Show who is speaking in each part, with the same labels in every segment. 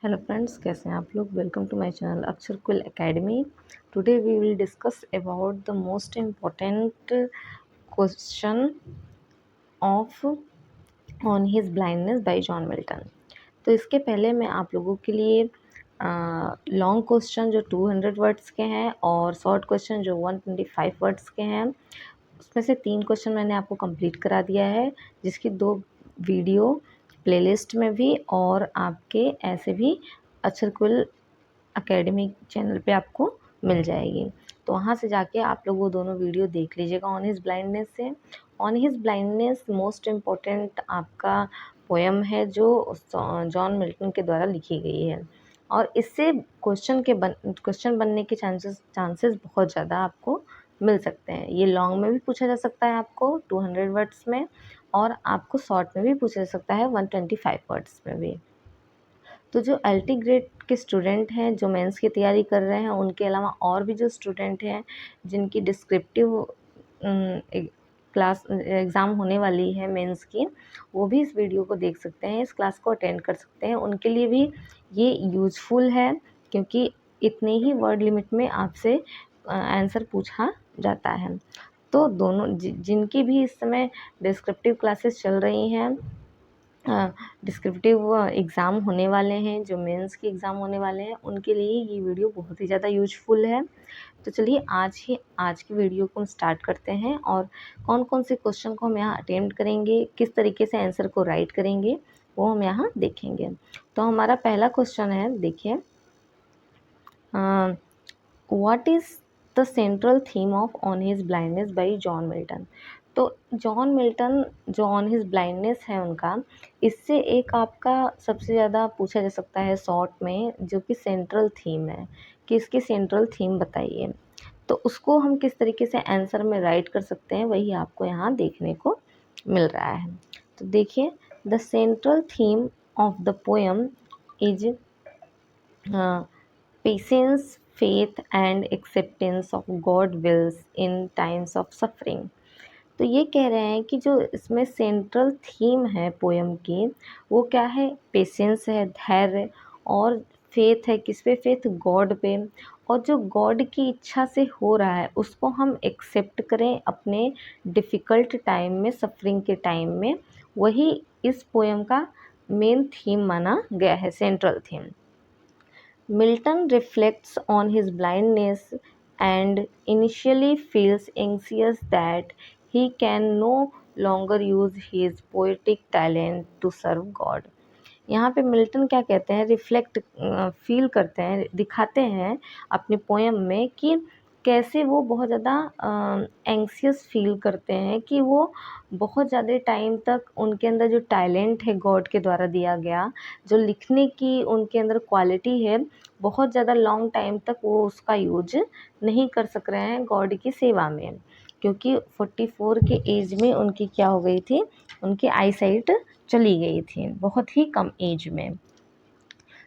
Speaker 1: Hello friends, कैसे हैं आप लोग। Welcome to my channel Akshar Kul academy. Today we will discuss about the most important question of on his blindness by John Milton. तो इसके पहले मैं आप लोगों के लिए लॉन्ग क्वेश्चन जो 200 वर्ड्स के हैं और शॉर्ट क्वेश्चन जो 125 वर्ड्स के हैं, उसमें से 3 क्वेश्चन मैंने आपको कंप्लीट करा दिया है, जिसकी 2 वीडियो प्लेलिस्ट में भी और आपके ऐसे भी अक्षरकुल एकेडमी चैनल पे आपको मिल जाएगी। तो वहाँ से जाके आप लोग वो दोनों वीडियो देख लीजिएगा ऑन हिज ब्लाइंडनेस से। On his blindness most important आपका पोएम है जो जॉन मिल्टन के द्वारा लिखी गई है, और इससे क्वेश्चन बनने के चांसेस बहुत ज़्यादा आपको मिल सकते हैं। ये लॉन्ग में भी पूछा जा सकता है आपको 200 वर्ड्स में, और आपको शॉर्ट में भी पूछा जा सकता है 125 वर्ड्स में भी। तो जो एलटी ग्रेड के स्टूडेंट हैं जो मेंस की तैयारी कर रहे हैं, उनके अलावा और भी जो स्टूडेंट हैं जिनकी डिस्क्रिप्टिव क्लास एग्ज़ाम होने वाली है मेंस की, वो भी इस वीडियो को देख सकते हैं, इस क्लास को अटेंड कर सकते हैं। उनके लिए भी ये यूज़फुल है, क्योंकि इतने ही वर्ड लिमिट में आपसे आंसर पूछा जाता है। तो दोनों जिनकी भी इस समय डिस्क्रिप्टिव क्लासेस चल रही हैं, डिस्क्रिप्टिव एग्ज़ाम होने वाले हैं, जो मेंस के एग्ज़ाम होने वाले हैं, उनके लिए ये वीडियो बहुत ही ज़्यादा यूज़फुल है। तो चलिए आज की वीडियो को हम स्टार्ट करते हैं, और कौन कौन से क्वेश्चन को हम यहाँ अटेम्प्ट करेंगे, किस तरीके से आंसर को राइट करेंगे, वो हम यहाँ देखेंगे। तो हमारा पहला क्वेश्चन है, देखिए, what is the central theme of on his blindness by John Milton. तो जॉन मिल्टन जो ऑन हिज ब्लाइंडनेस है उनका, इससे एक आपका सबसे ज़्यादा पूछा जा सकता है शॉर्ट में, जो कि सेंट्रल थीम है, कि इसकी सेंट्रल थीम बताइए। तो उसको हम किस तरीके से आंसर में राइट कर सकते हैं, वही आपको यहाँ देखने को मिल रहा है। तो देखिए, the central theme of the poem is patience, faith and acceptance of God wills in times of suffering. तो ये कह रहे हैं कि जो इसमें सेंट्रल थीम है पोएम की, वो क्या है, पेशेंस है, धैर्य, और फेथ है, किस पे, फेथ गॉड पे। और जो गॉड की इच्छा से हो रहा है उसको हम एक्सेप्ट करें अपने डिफ़िकल्ट टाइम में, सफरिंग के टाइम में। वही इस पोएम का मेन थीम माना गया है, central theme. Milton reflects on his blindness and initially feels anxious that he can no longer use his poetic talent to serve God. यहाँ पे मिल्टन क्या कहते हैं, रिफ्लेक्ट फील करते हैं, दिखाते हैं अपने पोएम में कि कैसे वो बहुत ज़्यादा एंग्सियस फील करते हैं, कि वो बहुत ज़्यादा टाइम तक उनके अंदर जो टैलेंट है गॉड के द्वारा दिया गया, जो लिखने की उनके अंदर क्वालिटी है, बहुत ज़्यादा लॉन्ग टाइम तक वो उसका यूज नहीं कर सक रहे हैं गॉड की सेवा में, क्योंकि 44 के एज में उनकी क्या हो गई थी, उनकी आई साइट चली गई थी बहुत ही कम एज में।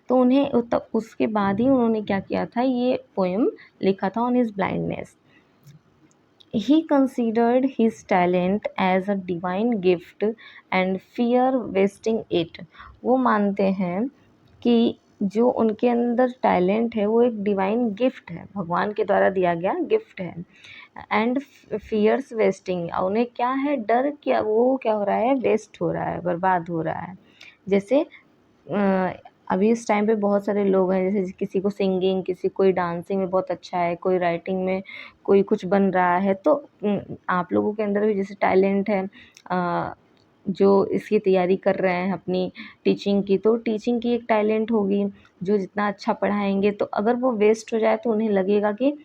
Speaker 1: तो उन्हें उसके बाद ही उन्होंने क्या किया था, ये पोएम लिखा था on his blindness. He considered his talent as a divine gift and fear wasting it. वो मानते हैं कि जो उनके अंदर टैलेंट है वो एक डिवाइन गिफ्ट है, भगवान के द्वारा दिया गया गिफ्ट है। एंड फियर्स वेस्टिंग, उन्हें क्या है, डर, क्या वो क्या हो रहा है, वेस्ट हो रहा है, बर्बाद हो रहा है। जैसे अभी इस टाइम पे बहुत सारे लोग हैं, जैसे किसी को सिंगिंग, किसी कोई डांसिंग में बहुत अच्छा है, कोई राइटिंग में, कोई कुछ बन रहा है। तो आप लोगों के अंदर भी जैसे टैलेंट है, जो इसकी तैयारी कर रहे हैं अपनी टीचिंग की, तो टीचिंग की एक टैलेंट होगी, जो जितना अच्छा पढ़ाएंगे, तो अगर वो वेस्ट हो जाए तो उन्हें लगेगा कि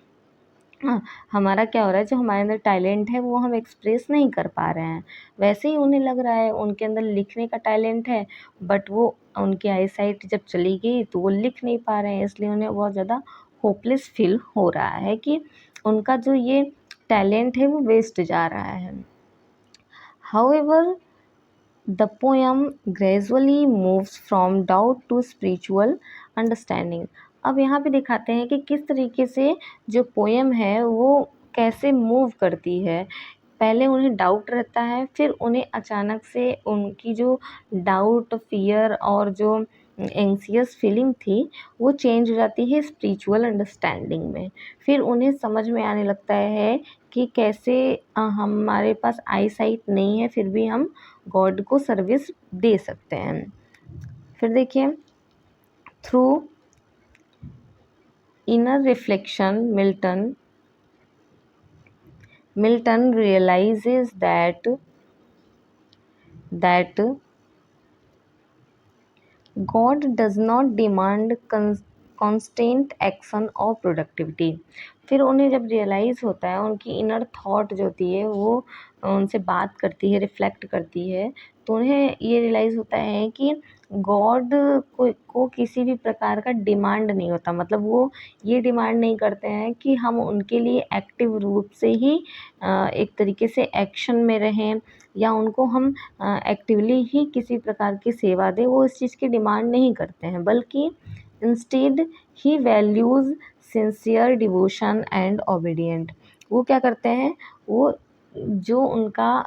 Speaker 1: हाँ, हमारा क्या हो रहा है, जो हमारे अंदर टैलेंट है वो हम एक्सप्रेस नहीं कर पा रहे हैं। वैसे ही उन्हें लग रहा है उनके अंदर लिखने का टैलेंट है, बट वो उनकी आई साइट जब चली गई तो वो लिख नहीं पा रहे हैं, इसलिए उन्हें बहुत ज़्यादा होपलेस फील हो रहा है कि उनका जो ये टैलेंट है वो वेस्ट जा रहा है। However the poem gradually moves from doubt to spiritual understanding. अब यहाँ पे दिखाते हैं कि किस तरीके से जो पोएम है वो कैसे मूव करती है। पहले उन्हें डाउट रहता है, फिर उन्हें अचानक से उनकी जो डाउट, फियर और जो एंग्जियस फीलिंग थी वो चेंज हो जाती है स्पिरिचुअल अंडरस्टैंडिंग में। फिर उन्हें समझ में आने लगता है कि कैसे हमारे पास आई साइट नहीं है फिर भी हम गॉड को सर्विस दे सकते हैं। फिर देखिए, through inner reflection Milton realizes that God does not demand constant action और प्रोडक्टिविटी। फिर उन्हें जब रियलाइज़ होता है, उनकी इनर थॉट जो होती है वो उनसे बात करती है, रिफ्लेक्ट करती है, तो उन्हें ये रियलाइज़ होता है कि गॉड को किसी भी प्रकार का डिमांड नहीं होता। मतलब वो ये डिमांड नहीं करते हैं कि हम उनके लिए एक्टिव रूप से ही एक तरीके से एक्शन में रहें या उनको हम एक्टिवली ही किसी प्रकार की सेवा दें, वो इस चीज़ की डिमांड नहीं करते हैं, बल्कि instead he values sincere devotion and obedient. वो क्या करते हैं, वो जो उनका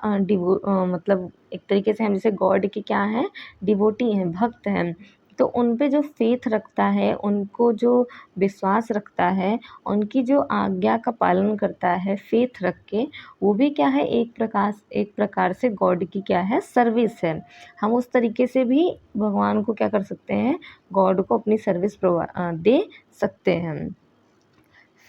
Speaker 1: मतलब एक तरीके से हम जैसे गॉड के क्या हैं, डिवोटी हैं, भक्त हैं, तो उन पे जो फेथ रखता है, उनको जो विश्वास रखता है, उनकी जो आज्ञा का पालन करता है फेथ रख के, वो भी क्या है, एक प्रकार से गॉड की क्या है, सर्विस है। हम उस तरीके से भी भगवान को क्या कर सकते हैं, गॉड को अपनी सर्विस दे सकते हैं।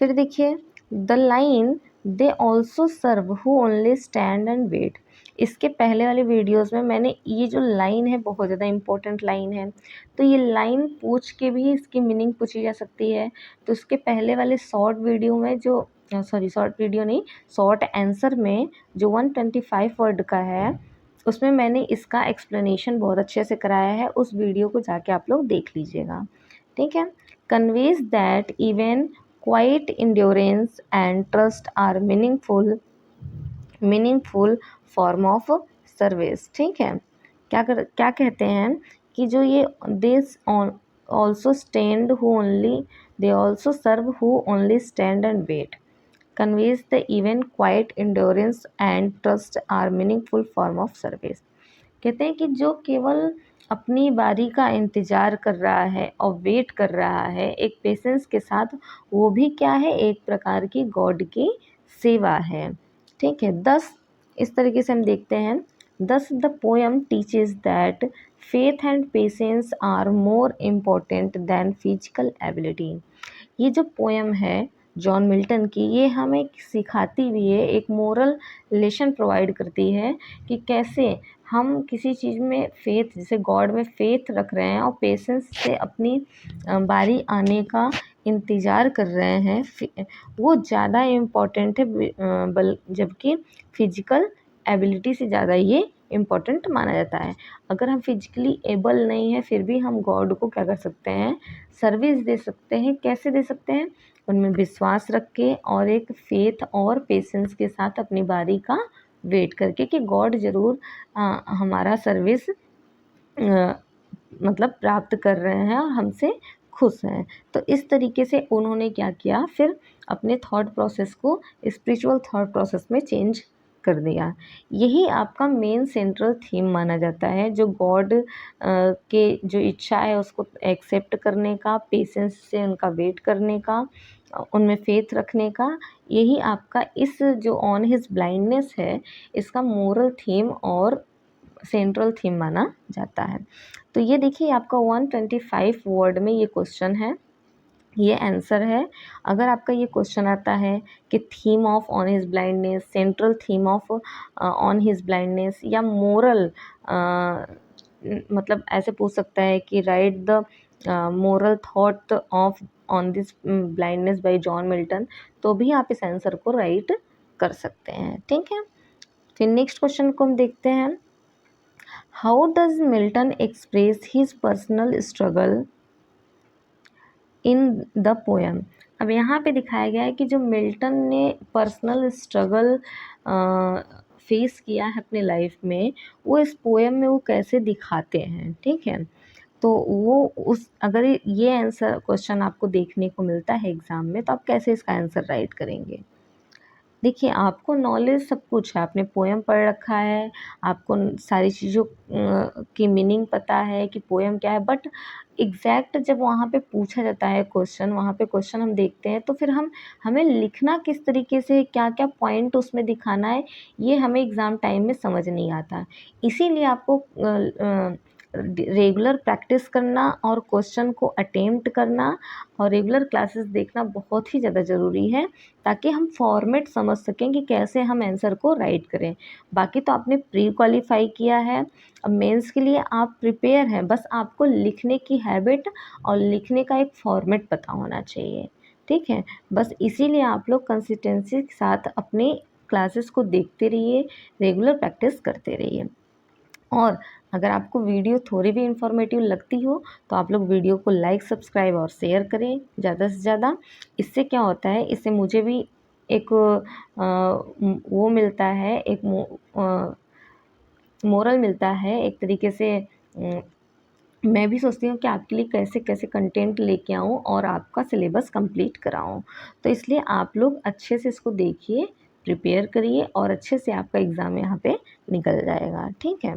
Speaker 1: फिर देखिए, the line they also serve who only stand and wait. इसके पहले वाले वीडियोस में मैंने ये जो लाइन है बहुत ज़्यादा इम्पोर्टेंट लाइन है, तो ये लाइन पूछ के भी इसकी मीनिंग पूछी जा सकती है। तो इसके पहले वाले शॉर्ट वीडियो में जो शॉर्ट वीडियो नहीं, शॉर्ट आंसर में जो 125 वर्ड का है, उसमें मैंने इसका एक्सप्लेनेशन बहुत अच्छे से कराया है। उस वीडियो को जाके आप लोग देख लीजिएगा, ठीक है। Conveys that even quiet endurance and trust are meaningful form of service, ठीक है। क्या कहते हैं कि जो ये this also stand who only they also serve who only stand and wait conveys the even quiet endurance and trust are meaningful form of service। कहते हैं कि जो केवल अपनी बारी का इंतज़ार कर रहा है और वेट कर रहा है एक पेशेंस के साथ, वो भी क्या है, एक प्रकार की गॉड की सेवा है, ठीक है। दस इस तरीके से हम देखते हैं, thus the poem teaches that faith and patience are more important than physical ability. ये जो पोएम है जॉन मिल्टन की, ये हमें सिखाती भी है, एक मोरल लेसन प्रोवाइड करती है कि कैसे हम किसी चीज़ में फेथ, जैसे गॉड में फेथ रख रहे हैं और पेशेंस से अपनी बारी आने का इंतज़ार कर रहे हैं, वो ज़्यादा इम्पोर्टेंट है जबकि फिजिकल एबिलिटी से ज़्यादा ये इम्पोर्टेंट माना जाता है। अगर हम फिजिकली एबल नहीं हैं फिर भी हम गॉड को क्या कर सकते हैं, सर्विस दे सकते हैं। कैसे दे सकते हैं, उनमें विश्वास रख के और एक फेथ और पेशेंस के साथ अपनी बारी का वेट करके कि गॉड ज़रूर हमारा सर्विस मतलब प्राप्त कर रहे हैं और हमसे खुश हैं। तो इस तरीके से उन्होंने क्या किया, फिर अपने थॉट प्रोसेस को स्पिरिचुअल थॉट प्रोसेस में चेंज कर दिया। यही आपका मेन सेंट्रल थीम माना जाता है, जो गॉड के जो इच्छा है उसको एक्सेप्ट करने का, पेशेंस से उनका वेट करने का, उनमें फेथ रखने का। यही आपका इस जो ऑन हिज ब्लाइंडनेस है, इसका मोरल थीम और सेंट्रल थीम माना जाता है। तो ये देखिए आपका 125 वर्ड में ये क्वेश्चन है, ये आंसर है। अगर आपका ये क्वेश्चन आता है कि theme of on his blindness, central theme of on his blindness या मोरल, मतलब ऐसे पूछ सकता है कि right the moral thought of on this blindness by John Milton, तो भी आप इस आंसर को राइट कर सकते हैं, ठीक है। फिर नेक्स्ट क्वेश्चन को हम देखते हैं, how does Milton express his personal struggle in the poem. अब यहाँ पे दिखाया गया है कि जो मिल्टन ने पर्सनल स्ट्रगल फेस किया है अपने लाइफ में, वो इस पोएम में वो कैसे दिखाते हैं, ठीक है। तो वो उस अगर ये आंसर क्वेश्चन आपको देखने को मिलता है एग्ज़ाम में, तो आप कैसे इसका आंसर राइट करेंगे। देखिए, आपको नॉलेज सब कुछ है, आपने पोएम पढ़ रखा है, आपको सारी चीज़ों की मीनिंग पता है कि पोएम क्या है, बट एग्जैक्ट जब वहाँ पे पूछा जाता है क्वेश्चन, वहाँ पे क्वेश्चन हम देखते हैं तो फिर हमें लिखना किस तरीके से, क्या क्या पॉइंट उसमें दिखाना है, ये हमें एग्ज़ाम टाइम में समझ नहीं आता। इसीलिए आपको रेगुलर प्रैक्टिस करना और क्वेश्चन को अटेम्प्ट करना और रेगुलर क्लासेस देखना बहुत ही ज़्यादा ज़रूरी है, ताकि हम फॉर्मेट समझ सकें कि कैसे हम आंसर को राइट करें। बाकी तो आपने प्री क्वालिफाई किया है, अब मेंस के लिए आप प्रिपेयर हैं, बस आपको लिखने की हैबिट और लिखने का एक फॉर्मेट पता होना चाहिए, ठीक है। बस इसीलिए आप लोग कंसिस्टेंसी के साथ अपने क्लासेस को देखते रहिए, रेगुलर प्रैक्टिस करते रहिए। और अगर आपको वीडियो थोड़ी भी इंफॉर्मेटिव लगती हो तो आप लोग वीडियो को लाइक, सब्सक्राइब और शेयर करें ज़्यादा से ज़्यादा। इससे क्या होता है, इससे मुझे भी एक वो मिलता है, एक मोरल मिलता है एक तरीके से। मैं भी सोचती हूँ कि आपके लिए कैसे कैसे कंटेंट लेके आऊँ और आपका सिलेबस कंप्लीट कराऊँ। तो इसलिए आप लोग अच्छे से इसको देखिए, प्रिपेयर करिए और अच्छे से आपका एग्ज़ाम यहाँ पे निकल जाएगा, ठीक है।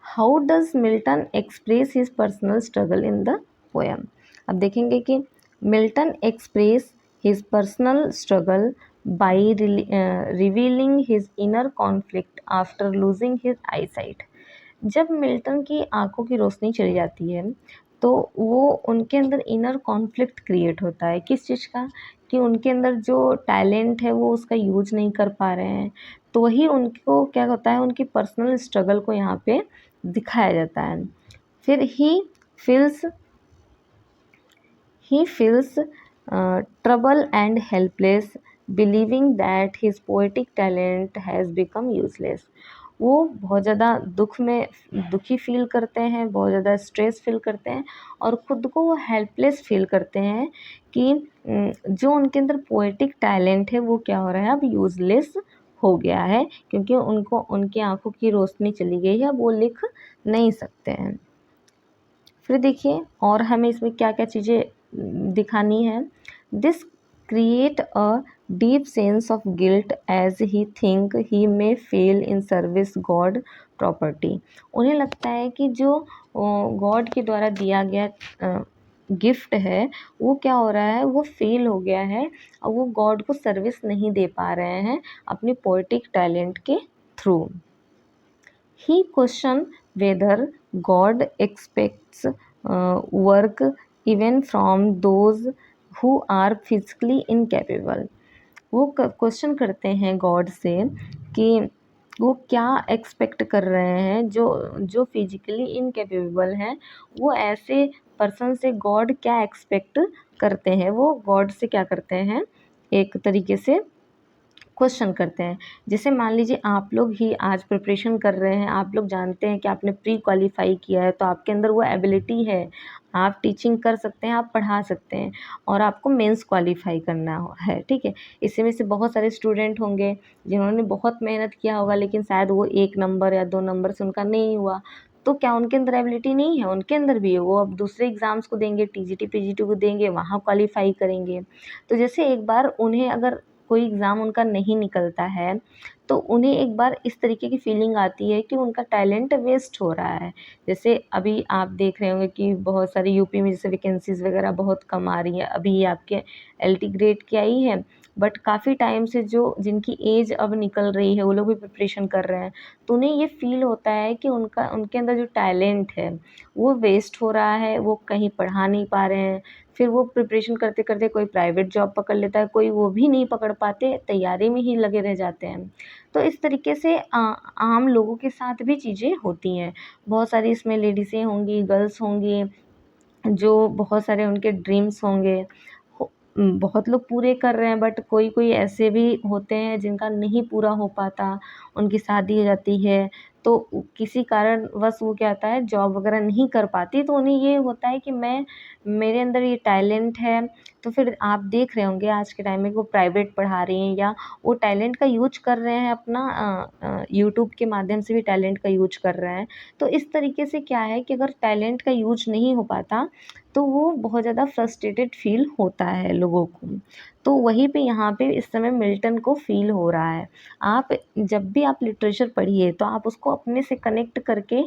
Speaker 1: How does Milton express his personal struggle in the poem. अब देखेंगे कि Milton express his personal struggle by revealing his inner conflict after losing his eyesight. जब मिल्टन की आंखों की रोशनी चली जाती है तो वो उनके अंदर इनर कॉन्फ्लिक्ट क्रिएट होता है, किस चीज़ का, कि उनके अंदर जो टैलेंट है वो उसका यूज नहीं कर पा रहे हैं। तो वही उनको क्या होता है, उनकी पर्सनल स्ट्रगल को यहाँ पे दिखाया जाता है। फिर feels he feels trouble and helpless, believing that his poetic talent has become useless। वो बहुत ज़्यादा दुखी फील करते हैं, बहुत ज़्यादा स्ट्रेस फील करते हैं और ख़ुद को वो हेल्पलेस फील करते हैं कि जो उनके अंदर पोएटिक टैलेंट है वो क्या हो रहा है, अब यूज़लेस हो गया है, क्योंकि उनको उनकी आंखों की रोशनी चली गई है, वो लिख नहीं सकते हैं। फिर देखिए और हमें इसमें क्या क्या चीज़ें दिखानी है। This create a deep sense of guilt as he think he may fail in service God property. उन्हें लगता है कि जो गॉड के द्वारा दिया गया गिफ्ट है वो क्या हो रहा है, वो फेल हो गया है और वो गॉड को सर्विस नहीं दे पा रहे हैं अपनी पोएटिक टैलेंट के through. He questioned whether God expects work even from those who are physically incapable। वो क्वेश्चन करते हैं गॉड से कि वो क्या एक्सपेक्ट कर रहे हैं, जो जो फिजिकली इनकेपेबल हैं, वो ऐसे पर्सन से गॉड क्या एक्सपेक्ट करते हैं। वो गॉड से क्या करते हैं, एक तरीके से क्वेश्चन करते हैं। जैसे मान लीजिए आप लोग ही आज प्रिपरेशन कर रहे हैं, आप लोग जानते हैं कि आपने प्री क्वालिफाई किया है तो आपके अंदर वो एबिलिटी है, आप टीचिंग कर सकते हैं, आप पढ़ा सकते हैं और आपको मेंस क्वालिफाई करना है, ठीक है। इसी में से बहुत सारे स्टूडेंट होंगे जिन्होंने बहुत मेहनत किया होगा लेकिन शायद वो 1 नंबर या 2 नंबर से उनका नहीं हुआ। तो क्या उनके अंदर एबिलिटी नहीं है? उनके अंदर भी है। वो अब दूसरे एग्ज़ाम्स को देंगे, टीजीटी, पीजीटी को देंगे, वहाँ क्वालिफाई करेंगे। तो जैसे एक बार उन्हें अगर कोई एग्ज़ाम उनका नहीं निकलता है तो उन्हें एक बार इस तरीके की फीलिंग आती है कि उनका टैलेंट वेस्ट हो रहा है। जैसे अभी आप देख रहे होंगे कि बहुत सारी यूपी में जैसे वैकेंसीज़ वगैरह बहुत कम आ रही हैं। अभी आपके एलटी ग्रेड की आई है, बट काफ़ी टाइम से जो जिनकी एज अब निकल रही है वो लोग भी प्रिपरेशन कर रहे हैं। तो उन्हें ये फ़ील होता है कि उनके अंदर जो टैलेंट है वो वेस्ट हो रहा है, वो कहीं पढ़ा नहीं पा रहे हैं। फिर वो प्रिपरेशन करते-करते कोई प्राइवेट जॉब पकड़ लेता है, कोई वो भी नहीं पकड़ पाते, तैयारी में ही लगे रह जाते हैं। तो इस तरीके से आम लोगों के साथ भी चीज़ें होती हैं। बहुत सारी इसमें लेडीज़ें होंगी, गर्ल्स होंगी, जो बहुत सारे उनके ड्रीम्स होंगे। बहुत लोग पूरे कर रहे हैं बट कोई-कोई ऐसे भी होते हैं जिनका नहीं पूरा हो पाता, उनकी शादी हो जाती है, तो किसी कारणवश वो क्या होता है, जॉब वगैरह नहीं कर पाती, तो उन्हें ये होता है कि मेरे अंदर ये टैलेंट है। तो फिर आप देख रहे होंगे आज के टाइम में वो प्राइवेट पढ़ा रही हैं या वो टैलेंट का यूज़ कर रहे हैं अपना यूट्यूब के माध्यम से भी टैलेंट का यूज़ कर रहे हैं। तो इस तरीके से क्या है कि अगर टैलेंट का यूज़ नहीं हो पाता तो वो बहुत ज़्यादा फ्रस्ट्रेटेड फ़ील होता है लोगों को। तो वहीं पे यहाँ पे इस समय मिल्टन को फ़ील हो रहा है। आप जब भी आप लिटरेचर पढ़िए तो आप उसको अपने से कनेक्ट करके,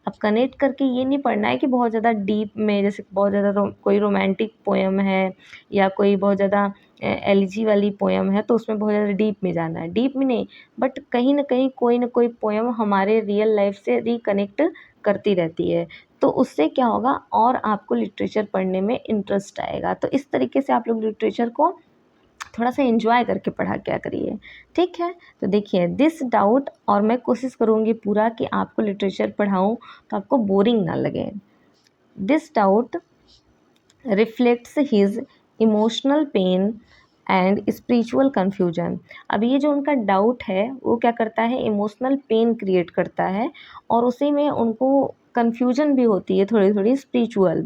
Speaker 1: अब कनेक्ट करके ये नहीं पढ़ना है कि बहुत ज़्यादा डीप में, जैसे बहुत ज़्यादा कोई रोमांटिक पोएम है या कोई बहुत ज़्यादा एलिजी वाली पोएम है तो उसमें बहुत ज़्यादा डीप में जाना है, डीप में नहीं, बट कहीं न कोई पोएम हमारे रियल लाइफ से रिकनेक्ट करती रहती है। तो उससे क्या होगा, और आपको लिटरेचर पढ़ने में इंटरेस्ट आएगा। तो इस तरीके से आप लोग लिटरेचर को थोड़ा-सा एन्जॉय करके पढ़ा क्या करिए, ठीक है? तो देखिए दिस डाउट, और मैं कोशिश करूँगी पूरा कि आपको लिटरेचर पढ़ाऊँ तो आपको बोरिंग ना लगे। This doubt reflects his emotional pain and spiritual confusion. अब ये जो उनका डाउट है वो क्या करता है, इमोशनल पेन क्रिएट करता है और उसी में उनको कन्फ्यूजन भी होती है थोड़ी थोड़ी स्पिरिचुअल,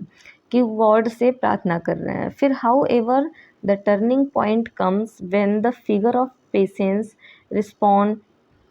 Speaker 1: कि गॉड से प्रार्थना कर रहे हैं। फिर however the turning point comes when the figure of patience respond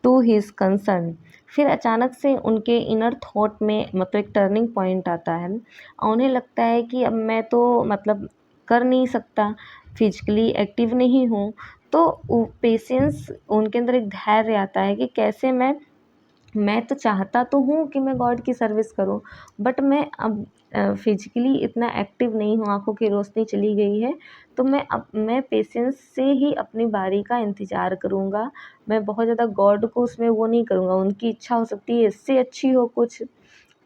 Speaker 1: to his concern. फिर अचानक से उनके इनर थॉट में मतलब एक टर्निंग पॉइंट आता है और उन्हें लगता है कि अब मैं तो मतलब कर नहीं सकता, फिजिकली एक्टिव नहीं हूँ। तो पेशेंस उनके अंदर एक धैर्य आता है कि कैसे मैं तो चाहता तो हूँ कि मैं गॉड की सर्विस करूँ, बट मैं अब फिजिकली इतना एक्टिव नहीं हूँ, आँखों की रोशनी चली गई है, तो मैं पेशेंस से ही अपनी बारी का इंतज़ार करूँगा। मैं बहुत ज़्यादा गॉड को उसमें वो नहीं करूँगा, उनकी इच्छा हो सकती है इससे अच्छी हो कुछ,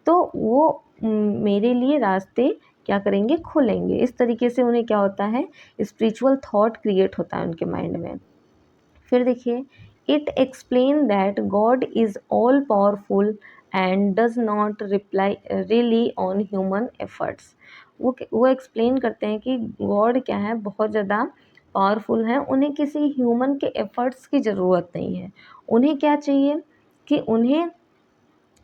Speaker 1: तो वो मेरे लिए रास्ते क्या करेंगे, खोलेंगे। इस तरीके से उन्हें क्या होता है, स्पिरिचुअल थॉट क्रिएट होता है उनके माइंड में। फिर देखिए, it explain that God is all powerful and does not reply relief on human efforts. वो एक्सप्लेन करते हैं कि गॉड क्या है, बहुत ज़्यादा पावरफुल है, उन्हें किसी ह्यूमन के एफर्ट्स की ज़रूरत नहीं है। उन्हें क्या चाहिए कि उन्हें,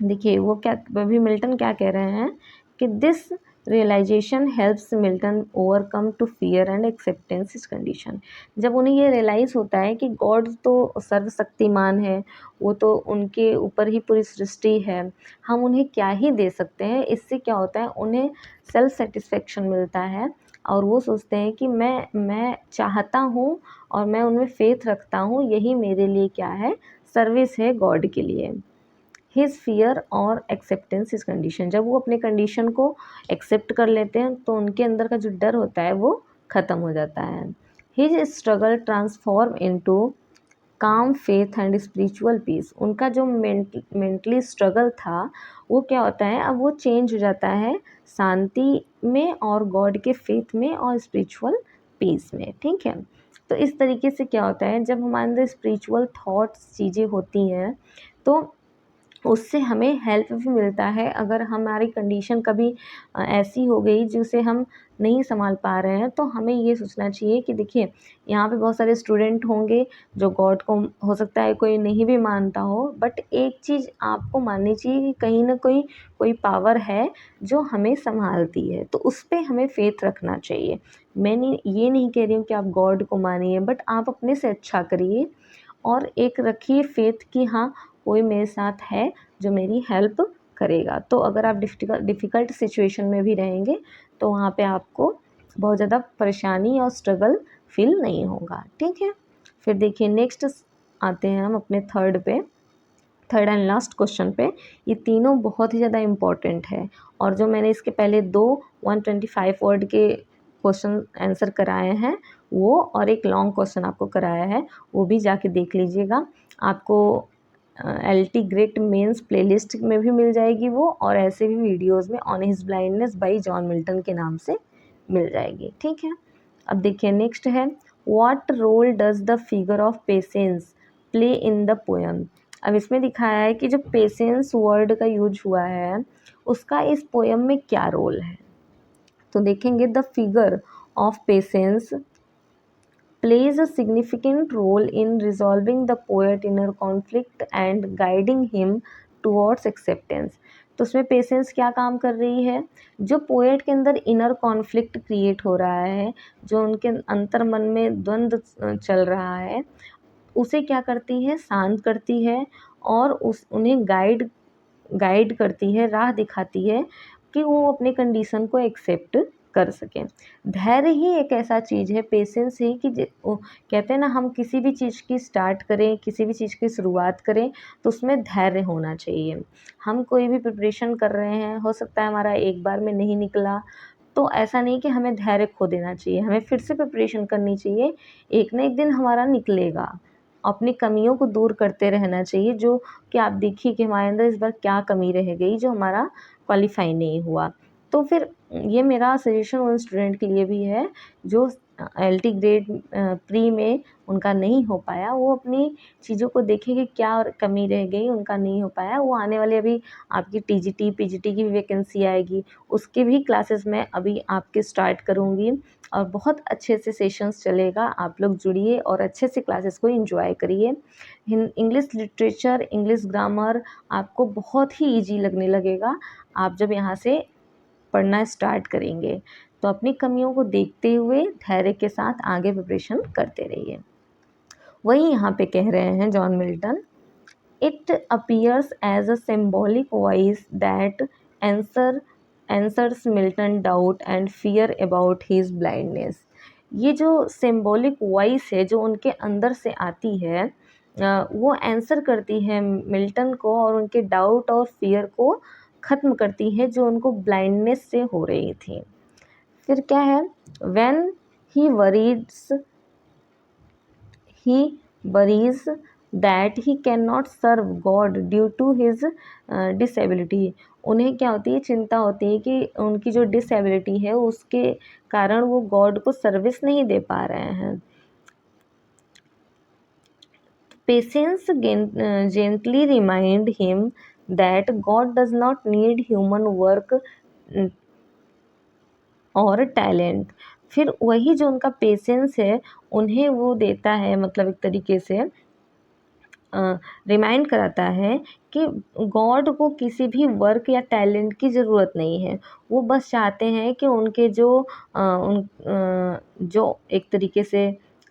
Speaker 1: देखिए वो क्या, अभी मिल्टन क्या कह रहे हैं कि this realisation helps Milton overcome to fear and acceptance his condition. जब उन्हें ये रियलाइज़ होता है कि गॉड तो सर्वशक्तिमान है, वो तो उनके ऊपर ही पूरी सृष्टि है, हम उन्हें क्या ही दे सकते हैं, इससे क्या होता है उन्हें सेल्फ सेटिस्फेक्शन मिलता है और वो सोचते हैं कि मैं चाहता हूँ और मैं उनमें फेथ रखता हूँ, यही मेरे लिए क्या है, सर्विस है गॉड के लिए। हिज फियर और एक्सेप्टेंस इज कंडीशन, जब वो अपने कंडीशन को एक्सेप्ट कर लेते हैं तो उनके अंदर का जो डर होता है वो ख़त्म हो जाता है। हिज स्ट्रगल ट्रांसफॉर्म इनटू काम फेथ एंड स्पिरिचुअल पीस। उनका जो मेंटली स्ट्रगल था वो क्या होता है, अब वो चेंज हो जाता है शांति में और गॉड के फेथ में और स्पिरिचुअल पीस में, ठीक है। तो इस तरीके से क्या होता है, जब हमारे अंदर स्पिरिचुअल थॉट्स चीज़ें होती हैं तो उससे हमें हेल्प भी मिलता है। अगर हमारी कंडीशन कभी ऐसी हो गई जिसे हम नहीं सँभाल पा रहे हैं, तो हमें ये सोचना चाहिए कि देखिए यहाँ पे बहुत सारे स्टूडेंट होंगे जो गॉड को हो सकता है कोई नहीं भी मानता हो, बट एक चीज़ आपको माननी चाहिए कि कहीं न कोई पावर है जो हमें सँभालती है, तो उस पे हमें फ़ेथ रखना चाहिए। मैं ये नहीं कह रही हूँ कि आप गॉड को मानिए, बट आप अपने से अच्छा करिए और एक रखिए फ़ेथ कि हाँ, कोई मेरे साथ है जो मेरी हेल्प करेगा। तो अगर आप डिफ़िकल्ट सिचुएशन में भी रहेंगे तो वहाँ पे आपको बहुत ज़्यादा परेशानी और स्ट्रगल फ़ील नहीं होगा, ठीक है। फिर देखिए नेक्स्ट आते हैं हम अपने थर्ड एंड लास्ट क्वेश्चन पे। ये तीनों बहुत ही ज़्यादा इम्पोर्टेंट है और जो मैंने इसके पहले 2 125 वर्ड के क्वेश्चन आंसर कराए हैं वो, और एक लॉन्ग क्वेश्चन आपको कराया है, वो भी जाके देख लीजिएगा। आपको LT ग्रेट मेंस प्लेलिस्ट में भी मिल जाएगी वो, और ऐसे भी वीडियोज़ में on his blindness by John Milton के नाम से मिल जाएगी, ठीक है। अब देखिए नेक्स्ट है, what role does the figure of patience play in the poem. अब इसमें दिखाया है कि जो पेशेंस वर्ड का यूज हुआ है उसका इस पोएम में क्या रोल है। तो देखेंगे, the figure of patience plays a significant role in resolving the poet's inner conflict and guiding him towards acceptance। तो उसमें पेशेंस क्या काम कर रही है, जो पोएट के अंदर इनर कॉन्फ्लिक्ट क्रिएट हो रहा है, जो उनके अंतर मन में द्वंद्व चल रहा है, उसे क्या करती है, शांत करती है और उन्हें गाइड करती है, राह दिखाती है कि वो अपने कंडीशन को एक्सेप्ट कर सकें। धैर्य ही एक ऐसा चीज़ है, पेशेंस ही कि कहते हैं ना, हम किसी भी चीज़ की स्टार्ट करें, किसी भी चीज़ की शुरुआत करें तो उसमें धैर्य होना चाहिए। हम कोई भी प्रिपरेशन कर रहे हैं, हो सकता है हमारा एक बार में नहीं निकला, तो ऐसा नहीं कि हमें धैर्य खो देना चाहिए, हमें फिर से प्रिपरेशन करनी चाहिए, एक ना एक दिन हमारा निकलेगा। अपनी कमियों को दूर करते रहना चाहिए, जो कि आप देखिए कि हमारे अंदर इस बार क्या कमी रह गई जो हमारा क्वालीफाई नहीं हुआ। तो फिर ये मेरा सजेशन उन स्टूडेंट के लिए भी है जो एलटी ग्रेड प्री में उनका नहीं हो पाया, वो अपनी चीज़ों को देखें कि क्या और कमी रह गई, उनका नहीं हो पाया। वो आने वाले अभी आपकी टीजीटी, पीजीटी की भी वैकेंसी आएगी, उसके भी क्लासेस मैं अभी आपके स्टार्ट करूँगी और बहुत अच्छे से सेशंस चलेगा। आप लोग जुड़िए और अच्छे से क्लासेस को एंजॉय करिए। इंग्लिश लिटरेचर, इंग्लिश ग्रामर आपको बहुत ही ईजी लगने लगेगा आप जब यहाँ से पढ़ना स्टार्ट करेंगे। तो अपनी कमियों को देखते हुए धैर्य के साथ आगे प्रिपरेशन करते रहिए। वही यहाँ पे कह रहे हैं John Milton, it appears as a symbolic voice that answers Milton doubt and fear about his blindness. ये जो सिम्बॉलिक वॉइस है जो उनके अंदर से आती है, वो आंसर करती है मिल्टन को और उनके डाउट और फियर को ख़त्म करती है जो उनको ब्लाइंडनेस से हो रही थी। फिर क्या है, when he worries he worries that he cannot serve God due to his disability। उन्हें क्या होती है, चिंता होती है कि उनकी जो डिसेबिलिटी है उसके कारण वो गॉड को सर्विस नहीं दे पा रहे हैं। Patience gently remind him that God does not need human work और टैलेंट। फिर वही जो उनका पेशेंस है उन्हें वो देता है, मतलब एक तरीके से रिमाइंड कराता है कि गॉड को किसी भी वर्क या टैलेंट की ज़रूरत नहीं है। वो बस चाहते हैं कि उनके जो एक तरीके से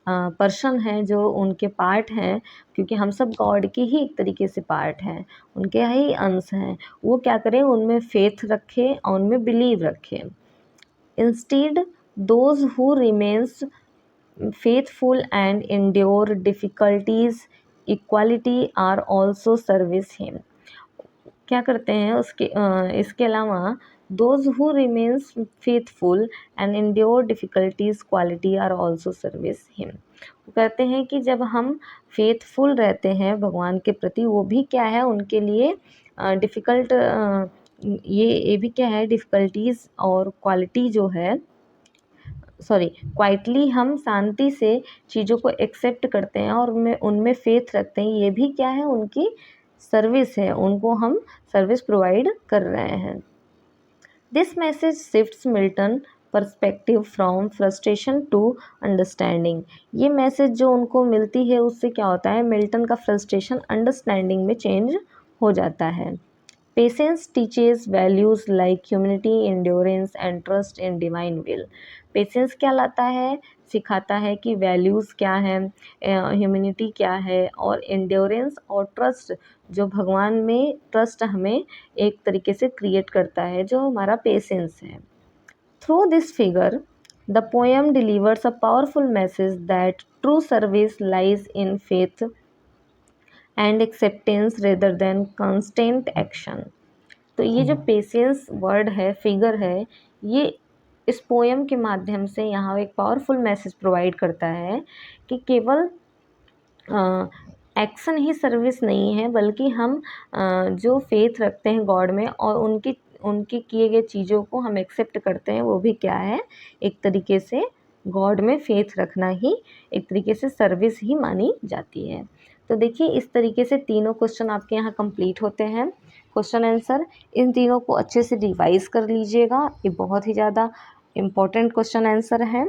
Speaker 1: पर्सन हैं, जो उनके पार्ट हैं, क्योंकि हम सब गॉड के ही एक तरीके से पार्ट हैं, उनके ही अंश हैं, वो क्या करें, उनमें फेथ रखें और उनमें बिलीव रखें। Instead, those who remains faithful and endure difficulties equality are also service him। क्या करते हैं इसके अलावा those who remains faithful and endure difficulties quality are also service him। वो कहते हैं कि जब हम फेथफुल रहते हैं भगवान के प्रति, वो भी क्या है उनके लिए डिफ़िकल्ट, ये भी क्या है, डिफ़िकल्टीज़ और क्वालिटी जो है, क्वाइटली हम शांति से चीज़ों को एक्सेप्ट करते हैं और उनमें फेथ रखते हैं, ये भी क्या है, उनकी सर्विस है, उनको हम सर्विस प्रोवाइड कर रहे हैं। This message shifts Milton perspective from frustration to understanding. ये मैसेज जो उनको मिलती है उससे क्या होता है, मिल्टन का फ्रस्ट्रेशन अंडरस्टैंडिंग में चेंज हो जाता है। Patience teaches values like humility, endurance and trust in divine will। Patience क्या लाता है, सिखाता है कि वैल्यूज़ क्या है, ह्यूमैनिटी क्या है और एंड्योरेंस और ट्रस्ट, जो भगवान में ट्रस्ट हमें एक तरीके से क्रिएट करता है, जो हमारा पेशेंस है। Through this figure the poem delivers a powerful message that true service lies in faith and acceptance rather than constant action. तो ये जो पेशेंस वर्ड है, फिगर है, ये इस पोएम के माध्यम से यहाँ एक पावरफुल मैसेज प्रोवाइड करता है कि केवल एक्शन ही सर्विस नहीं है, बल्कि हम जो फेथ रखते हैं गॉड में और उनके किए गए चीज़ों को हम एक्सेप्ट करते हैं, वो भी क्या है, एक तरीके से गॉड में फेथ रखना ही एक तरीके से सर्विस ही मानी जाती है। तो देखिए इस तरीके से तीनों क्वेश्चन आपके यहाँ कंप्लीट होते हैं। क्वेश्चन आंसर इन तीनों को अच्छे से रिवाइज कर लीजिएगा, ये बहुत ही ज़्यादा इम्पोर्टेंट क्वेश्चन आंसर हैं।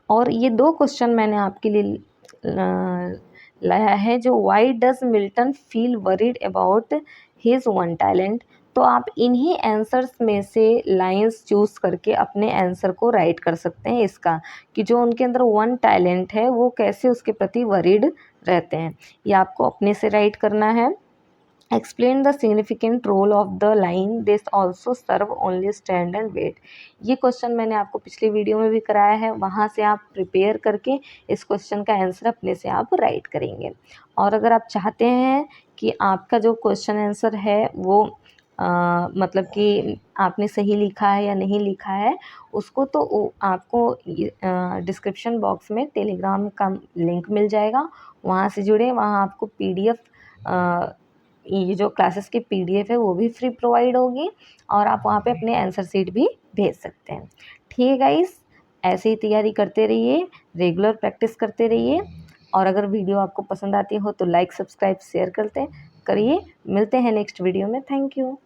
Speaker 1: और ये दो क्वेश्चन मैंने आपके लिए लाया है, जो why does Milton feel worried about his one talent. तो आप इन्हीं आंसर्स में से लाइंस चूज़ करके अपने आंसर को राइट कर सकते हैं इसका, कि जो उनके अंदर वन टैलेंट है वो कैसे उसके प्रति वरीड रहते हैं। ये आपको अपने से राइट करना है। Explain the significant role of the line this also serve only stand and wait. ये क्वेश्चन मैंने आपको पिछली वीडियो में भी कराया है, वहाँ से आप प्रिपेयर करके इस क्वेश्चन का आंसर अपने से आप राइट करेंगे। और अगर आप चाहते हैं कि आपका जो क्वेश्चन आंसर है वो मतलब कि आपने सही लिखा है या नहीं लिखा है, उसको तो आपको डिस्क्रिप्शन बॉक्स में टेलीग्राम का लिंक मिल जाएगा, वहाँ से जुड़े। वहाँ आपको पीडीएफ ये जो क्लासेस की पीडीएफ है वो भी फ्री प्रोवाइड होगी, और आप वहाँ पे अपने आंसर शीट भी भेज सकते हैं। ठीक है गाइस, ऐसे ही तैयारी करते रहिए, रेगुलर प्रैक्टिस करते रहिए, और अगर वीडियो आपको पसंद आती हो तो लाइक सब्सक्राइब शेयर करिए। मिलते हैं नेक्स्ट वीडियो में। Thank you.